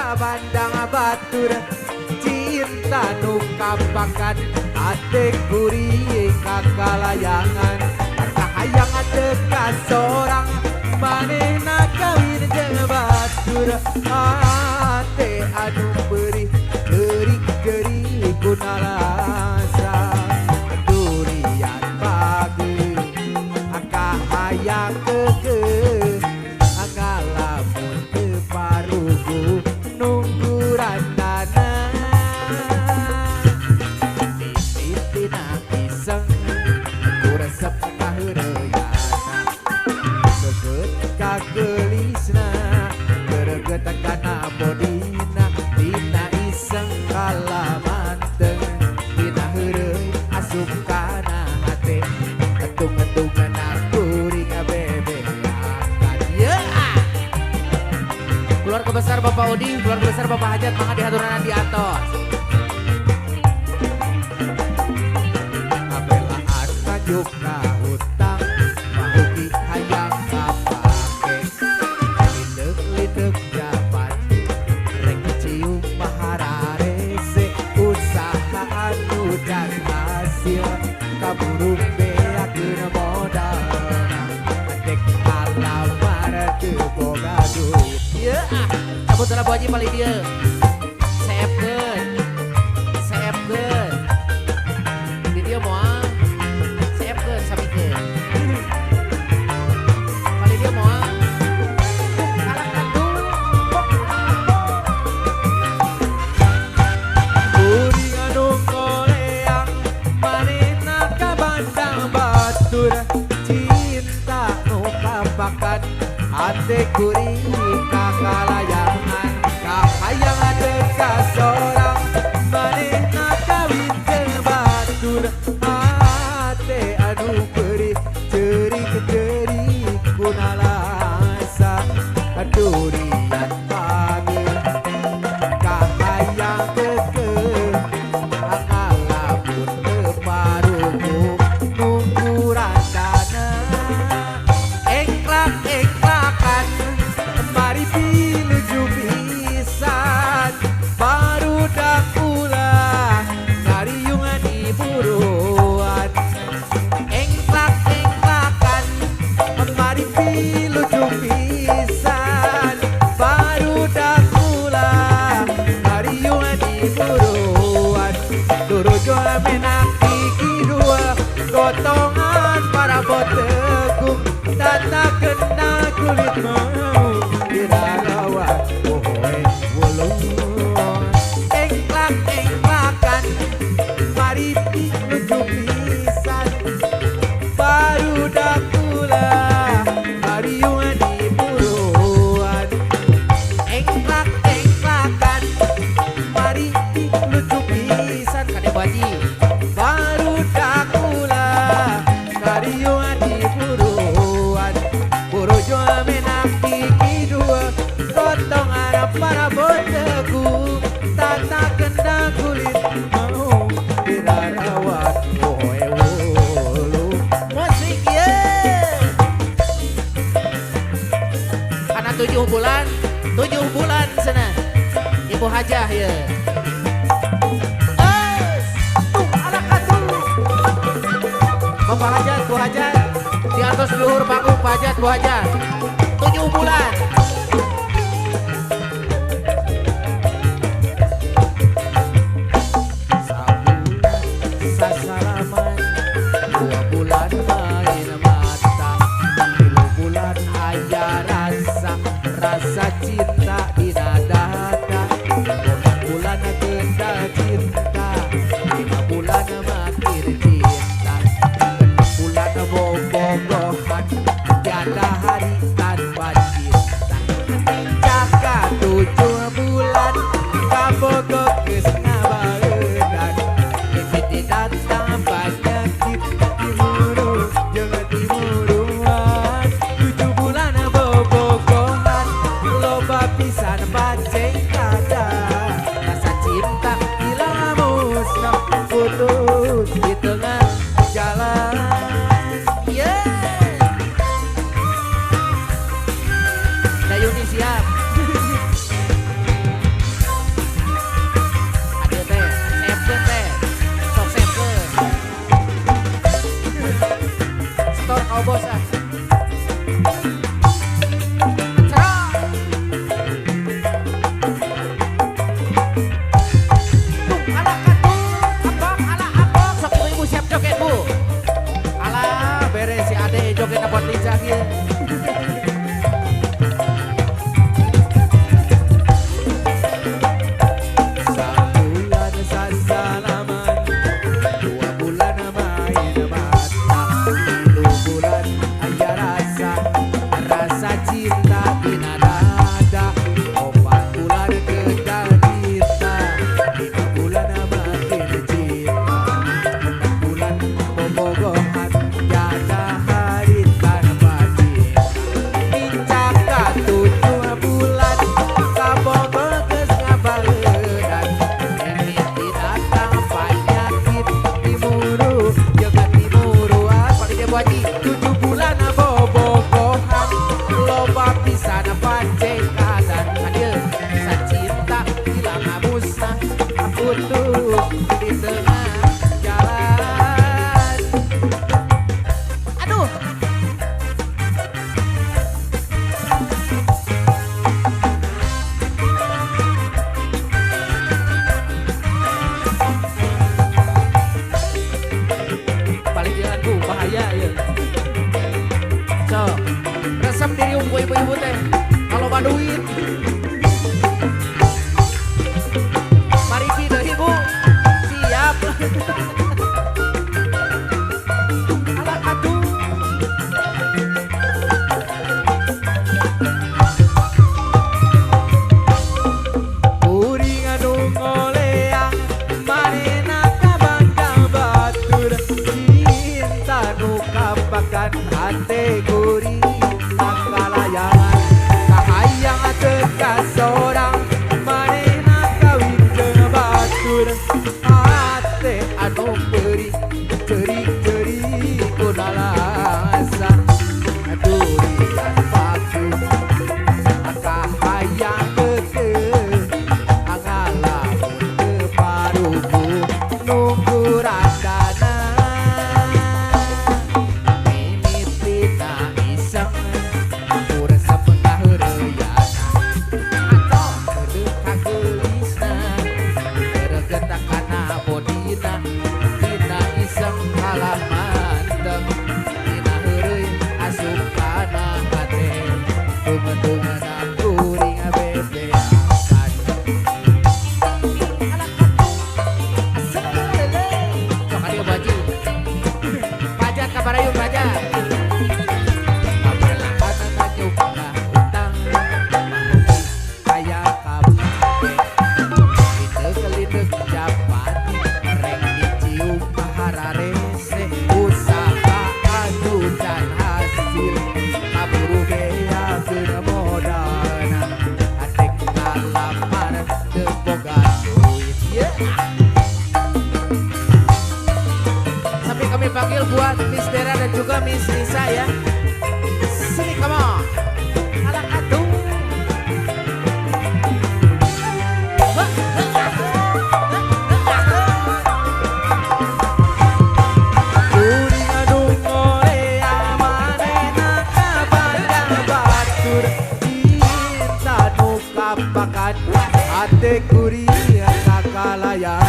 kabandang batur cinta nu kapakan ate gurih kakalayangan kahayang teka sorang manehna kawin jeung batur ate anu beri geri kunalasa durian pagi kahayang keke ngalamun teu parugu nungguranana titina iseng kuresep kaheureuyan seget kagelisna gereget kana bodina tina iseng kalamanteng tina heureuy asup kana hate etung-etungan kuring bebeakan ya. Keluarga besar Bapak Uding, keluarga besar Bapak Hajat, mangga dihaturanan di atos. Kabelaan tajuk ka hutang, mahuki hayang kapake. Litek-litek japan, rek cium mahararese, usaha anu dan hasil, kaburu beakeun modal. Dek alamar teu boga duit. Ya, cabut lah Bu Haji paling dia. Seepkeun. Di dia moal. Seepkeun samikeun. Paling dia moal. Kuring anu koleang manehna kabandang batur cinta nu kapakan ate kuring kakalayangan kahayang teka sorang manehna kawin jeung batur ate anu beri cerik-cerik kunalasa durian pagi kahayang keke ngalamun teu parugu nungguranana eklak-eklakan mari pinuju pisan barudak ulah ngariungan di buruan eklak-eklakan mari pinuju pisan barudak ulah ngariungan di buruan durujo menak gigi dua gotongan para botegung tata kena kulit mau diragawan pohoe wulung eklak-eklakan mari pinuju pisan barudak ulah ngariungan di buruan eklak-eklakan mari pinuju pisan kade baji barudak ulah ngariungan di buruan burujo menak gigi dua gotongan para botegung tata kena kulit mau dirarawat pohoe wulu musik ye karena 7 bulan sana Ibu Hajah ya Bapak Hajat, Bu Hajat di atas luhur panggung Pak Hajat, Bu Hajat 7 bulan sasalaman 2 bulan main mata 3 bulan aya rasa cinta di dada 4 bulan genda cinta 5 bulan makin cinta 6 bulan bobogohan tiada hari tanpa cinta jaka 7 bulan kabogok geus ngabaeudan mimiti datang penyakit timuru jeung timuruan 7 bulan bobogohan loba pisan baceng kada rasa cinta hilang musnah putus di tengah jalan Dayuni siap Ate kuria kakalayan